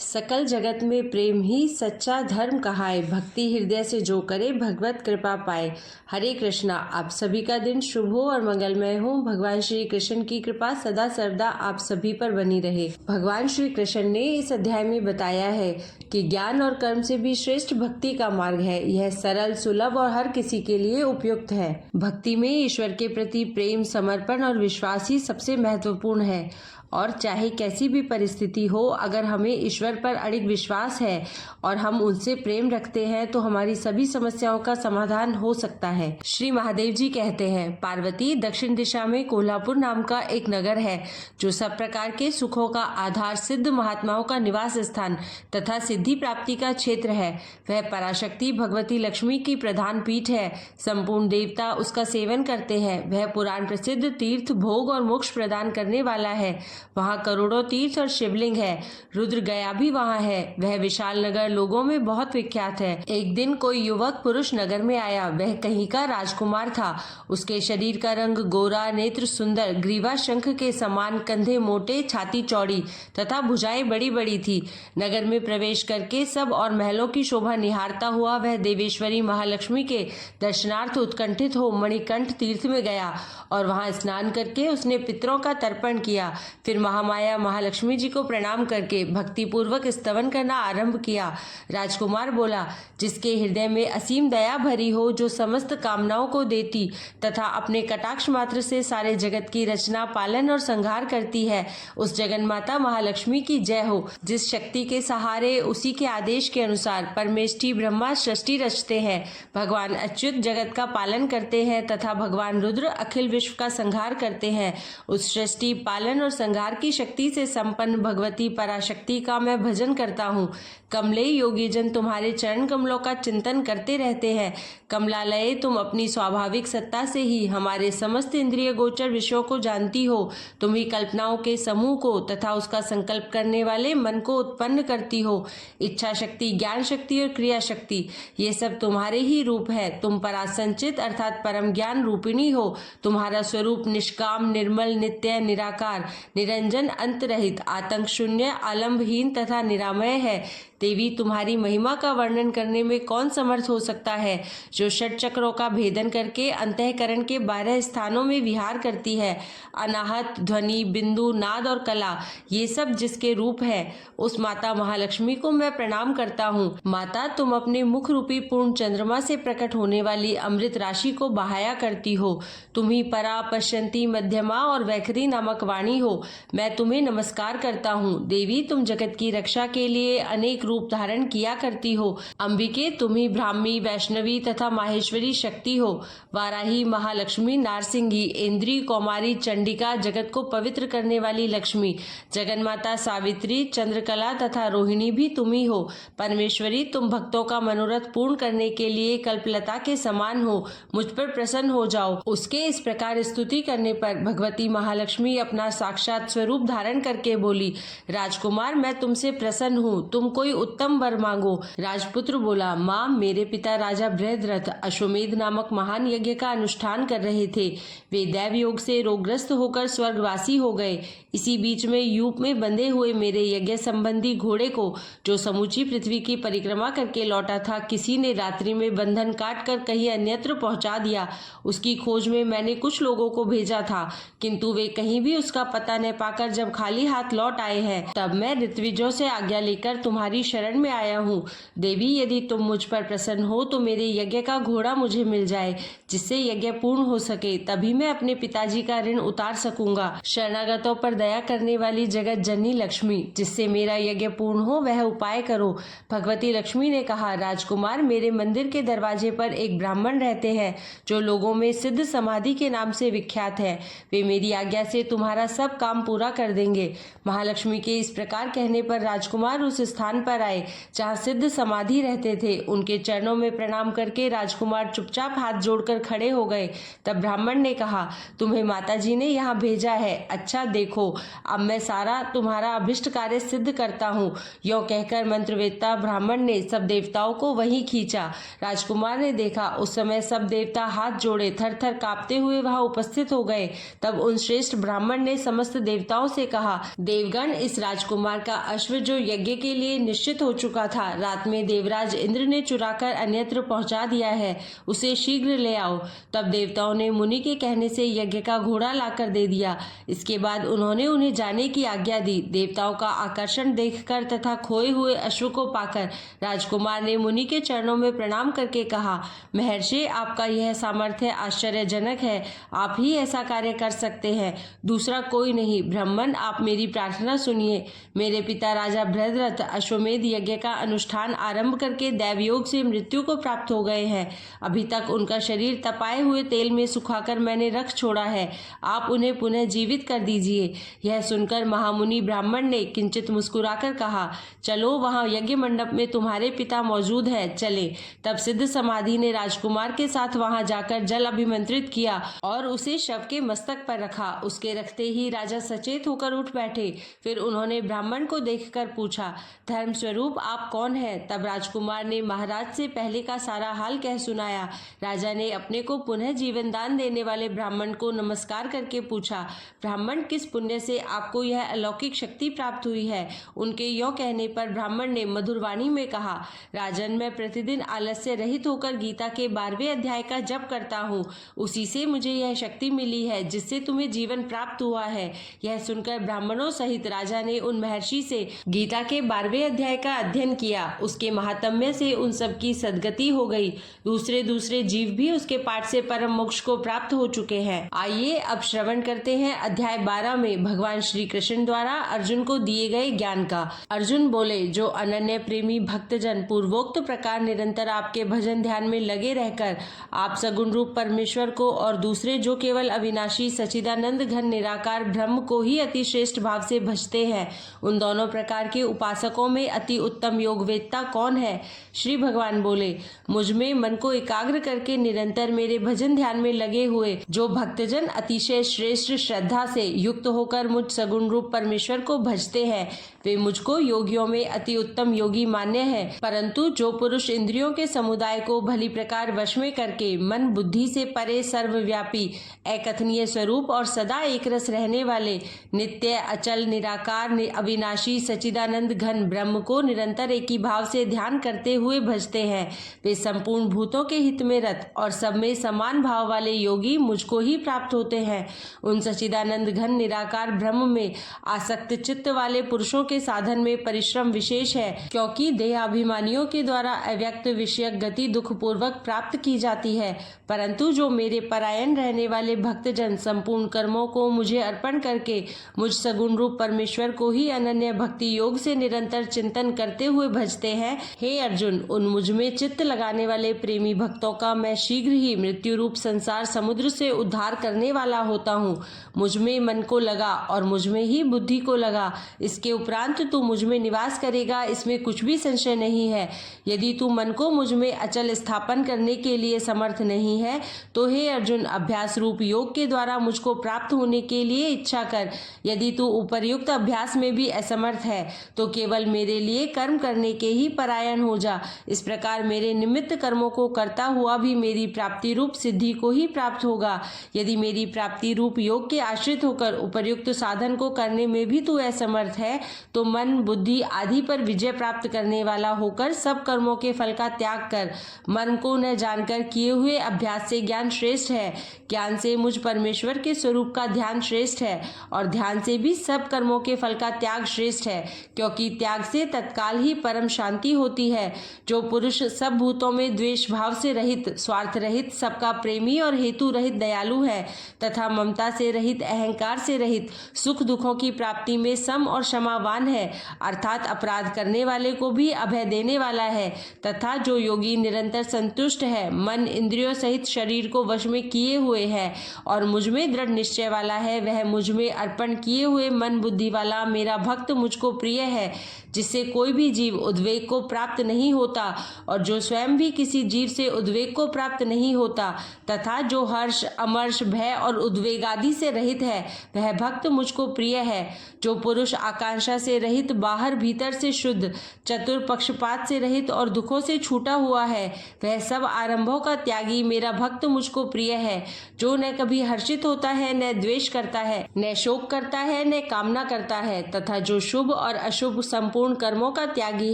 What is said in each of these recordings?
सकल जगत में प्रेम ही सच्चा धर्म कहाए। भक्ति हृदय से जो करे भगवत कृपा पाए। हरे कृष्णा। आप सभी का दिन शुभ हो और मंगलमय हो। भगवान श्री कृष्ण की कृपा सदा सर्वदा आप सभी पर बनी रहे। भगवान श्री कृष्ण ने इस अध्याय में बताया है कि ज्ञान और कर्म से भी श्रेष्ठ भक्ति का मार्ग है। यह सरल, सुलभ और हर किसी के लिए उपयुक्त है। भक्ति में ईश्वर के प्रति प्रेम, समर्पण और विश्वास ही सबसे महत्वपूर्ण है। और चाहे कैसी भी परिस्थिति हो, अगर हमें ईश्वर पर अड़िग विश्वास है और हम उनसे प्रेम रखते हैं तो हमारी सभी समस्याओं का समाधान हो सकता है। श्री महादेव जी कहते हैं, पार्वती दक्षिण दिशा में कोल्हापुर नाम का एक नगर है जो सब प्रकार के सुखों का आधार, सिद्ध महात्माओं का निवास स्थान तथा सिद्धि प्राप्ति का क्षेत्र है। वह पराशक्ति भगवती लक्ष्मी की प्रधान पीठ है। संपूर्ण देवता उसका सेवन करते हैं। वह पुराण प्रसिद्ध तीर्थ, भोग और मोक्ष प्रदान करने वाला है। वहाँ करोड़ों तीर्थ और शिवलिंग है। रुद्र गया भी वहाँ है। वह विशाल नगर लोगों में बहुत विख्यात है। एक दिन कोई युवक पुरुष नगर में आया। वह कहीं का राजकुमार था। उसके शरीर का रंग गोरा, नेत्र सुंदर, ग्रीवा शंख के समान, कंधे मोटे, छाती चौड़ी तथा भुजाएं बड़ी बड़ी थी। नगर में प्रवेश करके सब और महलों की शोभा निहारता हुआ वह देवेश्वरी महालक्ष्मी के दर्शनार्थ उत्कंठित हो मणिकंठ तीर्थ में गया और वहां स्नान करके उसने पितरों का तर्पण किया। फिर महामाया महालक्ष्मी जी को प्रणाम करके भक्ति पूर्वक स्तवन करना आरंभ किया। राजकुमार बोला, जिसके हृदय में असीम दया भरी हो, जो समस्त कामनाओं को देती तथा अपने कटाक्ष मात्र से सारे जगत की रचना, पालन और संहार करती है, उस जगन्माता महालक्ष्मी की जय हो। जिस शक्ति के सहारे, उसी के आदेश के अनुसार परमेष्ठी ब्रह्मा सृष्टि रचते हैं, भगवान अच्युत जगत का पालन करते हैं तथा भगवान रुद्र अखिल विश्व का संहार करते हैं, उस सृष्टि, पालन और संहार की शक्ति से संपन्न भगवती पराशक्ति का मैं भजन करता हूँ। कमले योगी जन तुम्हारे चरण कमलों का चिंतन करते रहते हैं। कमलालये, तुम अपनी स्वाभाविक सत्ता से ही हमारे समस्त इंद्रिय गोचर विषयों को जानती हो। तुम ही कल्पनाओं के समूह को तथा उसका संकल्प करने वाले मन को उत्पन्न करती हो। इच्छा शक्ति, ज्ञान शक्ति और क्रिया शक्ति, ये सब तुम्हारे ही रूप है। तुम परासंचित अर्थात परम ज्ञान रूपिणी हो। तुम्हारा स्वरूप निष्काम, निर्मल, नित्य, निराकार, निरंजन, अंत रहित, आतंक शून्य, आलंबहीन तथा निरामय है। देवी, तुम्हारी महिमा का वर्णन करने में कौन समर्थ हो सकता है, जो षट चक्रों का भेदन करके अंतःकरण के 12 स्थानों में विहार करती है। अनाहत, ध्वनि, बिंदु, नाद और कला, ये सब जिसके रूप है, उस माता महालक्ष्मी को मैं प्रणाम करता हूँ। माता, तुम अपने मुख रूपी पूर्ण चंद्रमा से प्रकट होने वाली अमृत राशि को बहाया करती हो। तुम ही परा, पश्यंती, मध्यमा और वैखरी नामक वाणी हो। मैं तुम्हें नमस्कार करता हूँ। देवी, तुम जगत की रक्षा के लिए अनेक रूप धारण किया करती हो। अंबिके, तुम ही ब्राह्मी, वैष्णवी तथा माहेश्वरी शक्ति हो। वाराही, महालक्ष्मी, नारसिंगी, इंद्री, कौमारी, चंडिका, जगत को पवित्र करने वाली लक्ष्मी, जगन्माता सावित्री, चंद्रकला तथा रोहिणी भी तुम ही हो। परमेश्वरी, तुम भक्तों का मनोरथ पूर्ण करने के लिए कल्पलता के समान हो। मुझ पर प्रसन्न हो जाओ। उसके इस प्रकार स्तुति करने पर भगवती महालक्ष्मी अपना साक्षात स्वरूप धारण करके बोली, राजकुमार, मैं तुमसे प्रसन्न हूँ। तुम कोई उत्तम वर मांगो। राजपुत्र बोला, माँ, मेरे पिता राजा बृहद्रथ अश्वमेध नामक महान यज्ञ का अनुष्ठान कर रहे थे। वे दैव योग से रोगग्रस्त होकर स्वर्गवासी हो गए। इसी बीच में यूप में बंधे हुए मेरे यज्ञ संबंधी घोड़े को, जो समूची पृथ्वी की परिक्रमा करके लौटा था, किसी ने रात्रि में बंधन काट कर कहीं अन्यत्र पहुंचा दिया। उसकी खोज में मैंने कुछ लोगों को भेजा था, किंतु वे कहीं भी उसका पता न पाकर जब खाली हाथ लौट आए हैं, तब मैं ऋत्विजों से आज्ञा लेकर तुम्हारी शरण में आया हूँ। देवी, यदि तुम मुझ पर प्रसन्न हो तो मेरे यज्ञ का घोड़ा मुझे मिल जाए, जिससे यज्ञ पूर्ण हो सके, तभी मैं अपने पिताजी का ऋण उतार सकूंगा। शरणागतों पर दया करने वाली जगत जननी लक्ष्मी, जिससे मेरा यज्ञ पूर्ण हो, वह उपाय करो। भगवती लक्ष्मी ने कहा, राजकुमार, मेरे मंदिर के दरवाजे पर एक ब्राह्मण रहते हैं, जो लोगों में सिद्ध समाधि के नाम से विख्यात है। वे मेरी आज्ञा से तुम्हारा सब काम पूरा कर देंगे। महालक्ष्मी के इस प्रकार कहने पर राजकुमार उस स्थान पर पर आए जहाँ सिद्ध समाधि रहते थे। उनके चरणों में प्रणाम करके राजकुमार चुपचाप हाथ जोड़कर खड़े हो गए। तब ब्राह्मण ने कहा, तुम्हें माताजी ने यहाँ भेजा है। अच्छा देखो, अब मैं सारा तुम्हारा अभिष्ट कार्य सिद्ध करता हूँ। यों कहकर मंत्रवेत्ता ब्राह्मण ने सब देवताओं को वहीं खींचा। राजकुमार ने देखा, उस समय सब देवता हाथ जोड़े थर थर कांपते हुए वहां उपस्थित हो गए। तब उन श्रेष्ठ ब्राह्मण ने समस्त देवताओं से कहा, देवगण, इस राजकुमार का अश्व जो यज्ञ के लिए निश्चित हो चुका था, रात में देवराज इंद्र ने चुराकर अन्यत्र पहुंचा दिया है, उसे शीघ्र ले आओ। तब देवताओं ने मुनि के कहने से यज्ञ का घोड़ा लाकर दे दिया। इसके बाद उन्होंने उन्हें जाने की आज्ञा दी। देवताओं का आकर्षण देखकर तथा खोए हुए अश्व को पाकर राजकुमार ने मुनि के चरणों में प्रणाम करके कहा, महर्षि, आपका यह सामर्थ्य आश्चर्यजनक है। आप ही ऐसा कार्य कर सकते हैं, दूसरा कोई नहीं। ब्राह्मण, आप मेरी प्रार्थना सुनिए। मेरे पिता राजा बृहद्रथ अश्वमेध यज्ञ का अनुष्ठान आरंभ करके दैवयोग से मृत्यु को प्राप्त हो गए हैं। अभी तक उनका शरीर तपाए हुए तेल में सुखाकर मैंने रख छोड़ा है। आप उन्हें पुनः जीवित कर दीजिए। यह सुनकर महामुनि ब्राह्मण ने किंचित मुस्कुराकर कहा, चलो, वहां यज्ञ मंडप में तुम्हारे पिता मौजूद है, चले। तब सिद्ध समाधि ने राजकुमार के साथ वहां जाकर जल अभिमंत्रित किया और उसे शव के मस्तक पर रखा। उसके रखते ही राजा सचेत होकर उठ बैठे। फिर उन्होंने ब्राह्मण को देखकर पूछा, धर्म स्वरूप आप कौन हैं? तब राजकुमार ने महाराज से पहले का सारा हाल कह सुनाया। राजा ने अपने को पुनः जीवन दान देने वाले ब्राह्मण को नमस्कार करके पूछा, ब्राह्मण, किस पुण्य से आपको यह अलौकिक शक्ति प्राप्त हुई है? उनके यों कहने पर ब्राह्मण ने मधुरवाणी में कहा, राजन, मैं प्रतिदिन आलस्य रहित होकर गीता के 12वें अध्याय का जप करता हूँ। उसी से मुझे यह शक्ति मिली है जिससे तुम्हें जीवन प्राप्त हुआ है। यह सुनकर ब्राह्मणों सहित राजा ने उन महर्षि से गीता के 12वें अध्याय का अध्ययन किया। उसके महात्म्य से उन सबकी सद्गति हो गई। दूसरे दूसरे जीव भी उसके पाठ से परम मोक्ष को प्राप्त हो चुके हैं। आइए अब श्रवण करते हैं अध्याय 12 में भगवान श्री कृष्ण द्वारा अर्जुन को दिए गए ज्ञान का। अर्जुन बोले, जो अनन्य प्रेमी भक्तजन पूर्वोक्त प्रकार निरंतर आपके भजन ध्यान में लगे रहकर आप सगुण रूप परमेश्वर को और दूसरे जो केवल अविनाशी सच्चिदानंद घन निराकार ब्रह्म को ही अति श्रेष्ठ भाव से भजते हैं, उन दोनों प्रकार के उपासकों में अति उत्तम योगवेत्ता कौन है? श्री भगवान बोले, मुझ में मन को एकाग्र करके निरंतर मेरे भजन ध्यान में लगे हुए जो भक्तजन अतिशय श्रेष्ठ श्रद्धा से युक्त होकर मुझ सगुण रूप परमेश्वर को भजते हैं, वे मुझको योगियों में अति उत्तम योगी मान्य है। परंतु जो पुरुष इंद्रियों के समुदाय को भली प्रकार वश में करके मन बुद्धि से परे सर्वव्यापी एकथनीय स्वरूप और सदा एक रस रहने वाले नित्य अचल निराकार अविनाशी सच्चिदानंद घन ब्रह्म को निरंतर एक ही भाव से ध्यान करते हुए भजते हैं, वे संपूर्ण भूतों के हित में रत और सब में समान भाव वाले योगी मुझको ही प्राप्त होते हैं। उन सच्चिदानंद घन निराकार ब्रह्म में आसक्त चित्त वाले पुरुषों के साधन में परिश्रम विशेष है, क्योंकि देहाभिमानियों के द्वारा अव्यक्त विषयक गति दुख पूर्वक प्राप्त की जाती है। परंतु जो मेरे परायण रहने वाले भक्तजन संपूर्ण कर्मों को मुझे अर्पण करके मुझ सगुण रूप परमेश्वर को ही अनन्य भक्ति योग से निरंतर चिंतन करते हुए भजते हैं, हे अर्जुन, उन मुझ में चित्त लगाने वाले प्रेमी भक्तों का मैं शीघ्र ही मृत्यु रूप संसार समुद्र से उद्धार करने वाला होता हूँ। मुझ में मन को लगा और मुझ में ही बुद्धि को लगा, इसके उपरांत तू मुझ में निवास करेगा, इसमें कुछ भी संशय नहीं है। यदि तू मन को मुझ में अचल स्थापन करने के लिए समर्थ नहीं है तो हे अर्जुन, अभ्यास रूप योग के द्वारा मुझको प्राप्त होने के लिए इच्छा कर। यदि तू उपर्युक्त अभ्यास में भी असमर्थ है तो केवल मेरे लिए कर्म करने के ही परायण हो जा। इस प्रकार मेरे निमित्त कर्मों को करता हुआ भी मेरी प्राप्ति रूप सिद्धि को ही प्राप्त होगा। यदि मेरी प्राप्ति रूप योग के आश्रित होकर उपर्युक्त साधन को करने में भी तू असमर्थ है तो मन बुद्धि आदि पर विजय प्राप्त करने वाला होकर सब कर्मों के फल का त्याग कर। मन को न जानकर किए हुए अभ्यास से ज्ञान श्रेष्ठ है, ज्ञान से मुझ परमेश्वर के स्वरूप का ध्यान श्रेष्ठ है और ध्यान से भी सब कर्मों के फल का त्याग श्रेष्ठ है, क्योंकि त्याग से तत्काल ही परम शांति होती है। जो पुरुष सब भूतों में द्वेष भाव से रहित, स्वार्थ रहित, सबका प्रेमी और हेतु रहित दयालु है तथा ममता से रहित, अहंकार से रहित, सुख दुखों की प्राप्ति में सम और क्षमावान है, अर्थात अपराध करने वाले को भी अभय देने वाला है, तथा जो योगी निरंतर संतुष्ट है, मन इंद्रियों सहित शरीर को वश में किए हुए है और मुझ में दृढ़ निश्चय वाला है, वह मुझ में अर्पण किए हुए मन बुद्धि वाला मेरा भक्त मुझको प्रिय है। जिससे कोई भी जीव उद्वेग को प्राप्त नहीं होता और जो स्वयं भी किसी जीव से उद्वेग को प्राप्त नहीं होता, तथा जो हर्ष, अमर्ष, भय और उद्वेग आदि से रहित है, वह भक्त मुझको प्रिय है। जो पुरुष आकांक्षा से रहित, बाहर भीतर से शुद्ध, चतुर, पक्षपात से रहित और दुखों से छूटा हुआ है, वह सब आरंभों का त्यागी मेरा भक्त मुझको प्रिय है। जो न कभी हर्षित होता है, न द्वेष करता है, न शोक करता है, न कामना करता है, तथा जो शुभ और अशुभ संपूर्ण कर्मों का त्यागी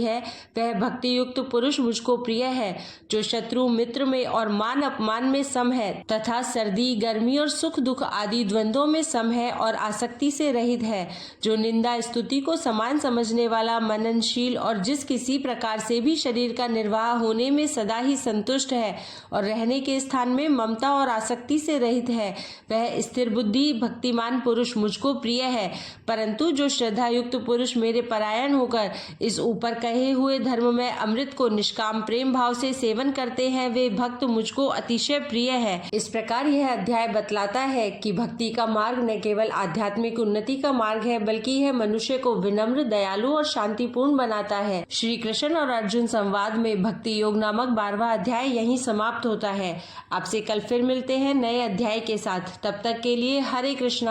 है, वह भक्ति युक्त पुरुष मुझको प्रिय है। जो शत्रु मित्र में और मान अपमान में सम है, तथा सर्दी गर्मी और सुख दुख आदि द्वंद्वों में सम है और आसक्ति से रहित है। जो निंदा स्तुति को समान समझने वाला, मननशील और जिस किसी प्रकार से भी शरीर का निर्वाह होने में सदा ही संतुष्ट है और रहने के स्थान में ममता और आसक्ति से रहित है, वह स्थिर बुद्धि भक्तिमान पुरुष मुझको प्रिय है। परंतु जो श्रद्धा युक्त पुरुष मेरे परायण होकर इस ऊपर कहे हुए धर्म में अमृत को निष्काम प्रेम भाव से सेवन करते हैं, वे भक्त मुझको अतिशय प्रिय है। इस प्रकार यह अध्याय बतलाता है कि भक्ति का मार्ग न केवल आध्यात्मिक उन्नति का मार्ग है, बल्कि यह मनुष्य को विनम्र, दयालु और शांतिपूर्ण बनाता है। श्री कृष्ण और अर्जुन संवाद में भक्ति योग नामक 12वां अध्याय यहीं समाप्त होता है। आपसे कल फिर मिलते हैं नए अध्याय के साथ। तब तक के लिए हरे कृष्णा।